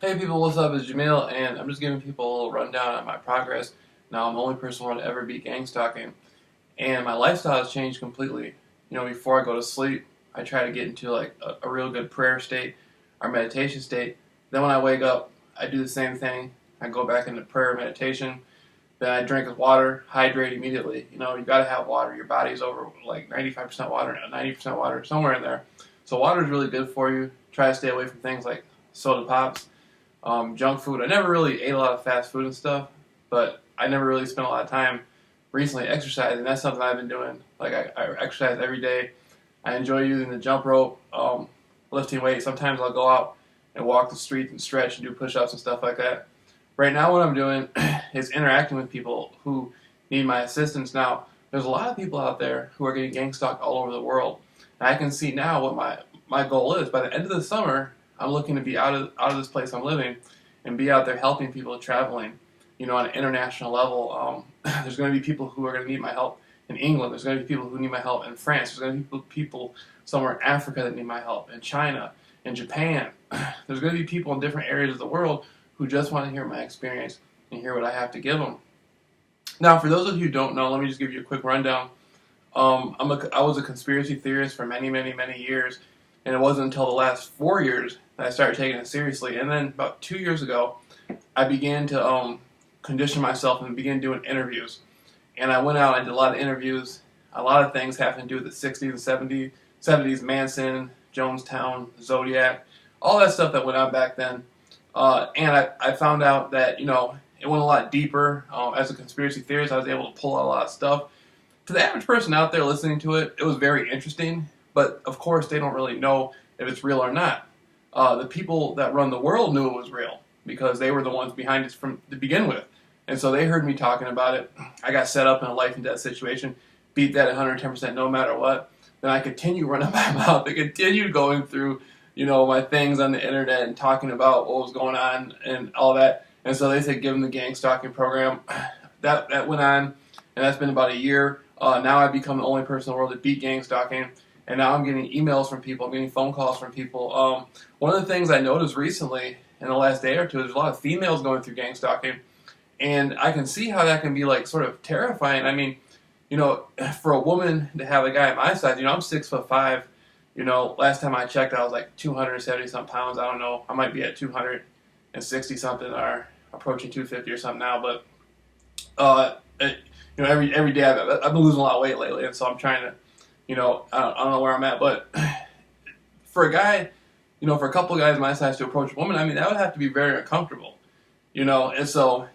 Hey people, what's up? It's Jameel, and I'm just giving people a little rundown on my progress. Now, I'm the only person who to ever beat gang stalking, and my lifestyle has changed completely. Before I go to sleep, I try to get into like a real good prayer state or meditation state. Then when I wake up, I do the same thing. I go back into prayer meditation. Then I drink water, hydrate immediately. You got to have water. Your body's over like 95% water, 90% water, somewhere in there. So water is really good for you. Try to stay away from things like soda pops. Junk food. I never really ate a lot of fast food and stuff, but I never really spent a lot of time recently exercising. That's something I've been doing. Like I exercise every day. I enjoy using the jump rope, lifting weights. Sometimes I'll go out and walk the streets and stretch and do push-ups and stuff like that. Right now what I'm doing is interacting with people who need my assistance. Now, there's a lot of people out there who are getting gang stalked all over the world. And I can see now what my goal is. By the end of the summer, I'm looking to be out of this place I'm living and be out there helping people traveling, on an international level. There's going to be people who are going to need my help in England. There's going to be people who need my help in France. There's going to be people somewhere in Africa that need my help, in China, in Japan. There's going to be people in different areas of the world who just want to hear my experience and hear what I have to give them. Now, for those of you who don't know, let me just give you a quick rundown. I was a conspiracy theorist for many, many, many years, and it wasn't until the last 4 years that I started taking it seriously. And then about 2 years ago, I began to condition myself and begin doing interviews. And I went out and did a lot of interviews. A lot of things having to do with the 60s and 70s, Manson, Jonestown, Zodiac, all that stuff that went on back then. And I found out that, it went a lot deeper. As a conspiracy theorist, I was able to pull out a lot of stuff. To the average person out there listening to it, it was very interesting. But, of course, they don't really know if it's real or not. The people that run the world knew it was real because they were the ones behind it from to begin with. And so they heard me talking about it. I got set up in a life and death situation, beat that 110% no matter what. Then I continued running my mouth. I continued going through, my things on the internet and talking about what was going on and all that. And so they said, give them the gang stalking program. That went on, and that's been about a year. Now I've become the only person in the world to beat gang stalking. And now I'm getting emails from people, I'm getting phone calls from people. One of the things I noticed recently in the last day or two, there's a lot of females going through gang stalking. And I can see how that can be like sort of terrifying. I mean, for a woman to have a guy at my size, I'm 6'5". Last time I checked, I was like 270 some pounds. I don't know. I might be at 260 something or approaching 250 or something now. But every day I've been losing a lot of weight lately, and so I'm trying to. I don't know where I'm at, but for a guy, for a couple of guys my size to approach a woman, I mean, that would have to be very uncomfortable, and so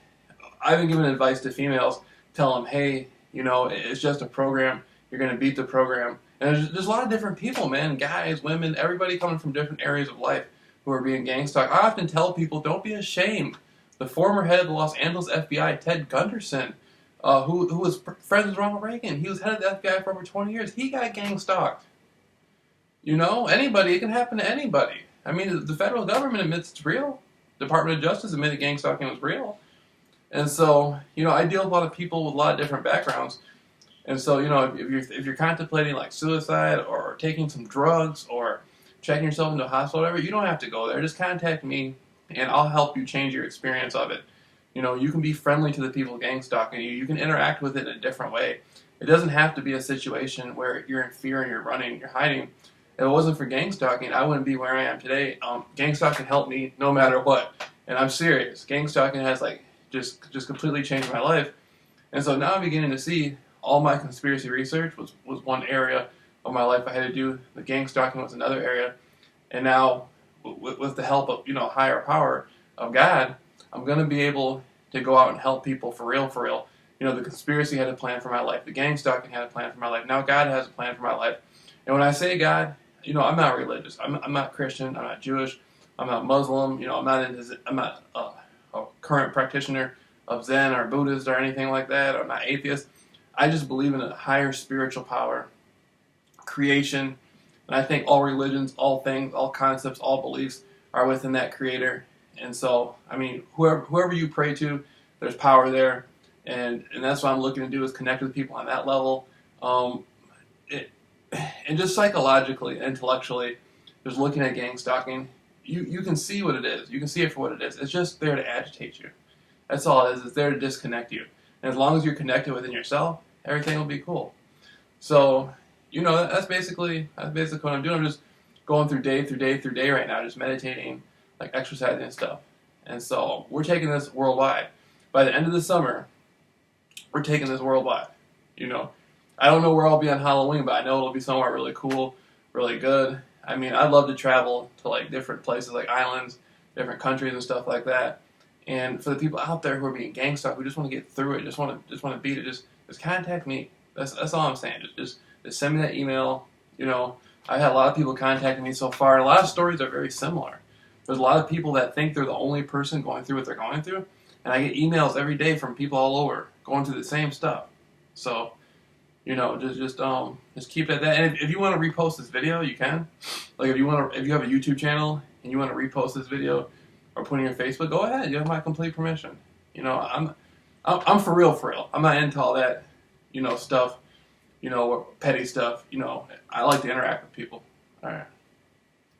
I've been giving advice to females, tell them, hey, it's just a program, you're going to beat the program, and there's a lot of different people, man, guys, women, everybody coming from different areas of life who are being gang stalked. I often tell people, don't be ashamed. The former head of the Los Angeles FBI, Ted Gunderson, who was friends with Ronald Reagan. He was head of the FBI for over 20 years. He got gang stalked. Anybody, it can happen to anybody. I mean, the federal government admits it's real. Department of Justice admitted gang stalking was real. And so, I deal with a lot of people with a lot of different backgrounds. And so, if you're contemplating like suicide or taking some drugs or checking yourself into a hospital or whatever, you don't have to go there. Just contact me and I'll help you change your experience of it. You can be friendly to the people gang stalking you. You can interact with it in a different way. It doesn't have to be a situation where you're in fear and you're running, you're hiding. If it wasn't for gang stalking, I wouldn't be where I am today. Gang stalking helped me no matter what. And I'm serious. Gang stalking has just completely changed my life. And so now I'm beginning to see all my conspiracy research was one area of my life I had to do. The gang stalking was another area. And now, with the help of, higher power of God, I'm going to be able to go out and help people for real, for real. The conspiracy had a plan for my life. The gang stalking had a plan for my life. Now God has a plan for my life. And when I say God, I'm not religious. I'm not Christian. I'm not Jewish. I'm not Muslim. I'm not a current practitioner of Zen or Buddhist or anything like that. I'm not atheist. I just believe in a higher spiritual power, creation. And I think all religions, all things, all concepts, all beliefs are within that creator. And so, I mean, whoever you pray to, there's power there, and that's what I'm looking to do is connect with people on that level, and just psychologically, intellectually, just looking at gang stalking, you can see what it is. You can see it for what it is. It's just there to agitate you. That's all it is. It's there to disconnect you. And as long as you're connected within yourself, everything will be cool. So, you know, that's basically what I'm doing. I'm just going through day right now, just meditating, like exercising and stuff. And so we're taking this worldwide. By the end of the summer, we're taking this worldwide. You know, I don't know where I'll be on Halloween, but I know it'll be somewhere really cool, really good. I mean, I'd love to travel to like different places, like islands, different countries and stuff like that. And for the people out there who are being gang stalked, who just want to get through it, just want to beat it, just contact me. That's all I'm saying. Just send me that email. You know, I've had a lot of people contacting me so far, and a lot of stories are very similar. There's a lot of people that think they're the only person going through what they're going through, and I get emails every day from people all over going through the same stuff. So, you know, just keep it at that. And if you want to repost this video, you can. Like if you have a YouTube channel and you want to repost this video or put it in your Facebook, go ahead. You have my complete permission. You know, I'm for real. I'm not into all that, you know, stuff, you know, petty stuff. You know, I like to interact with people. All right.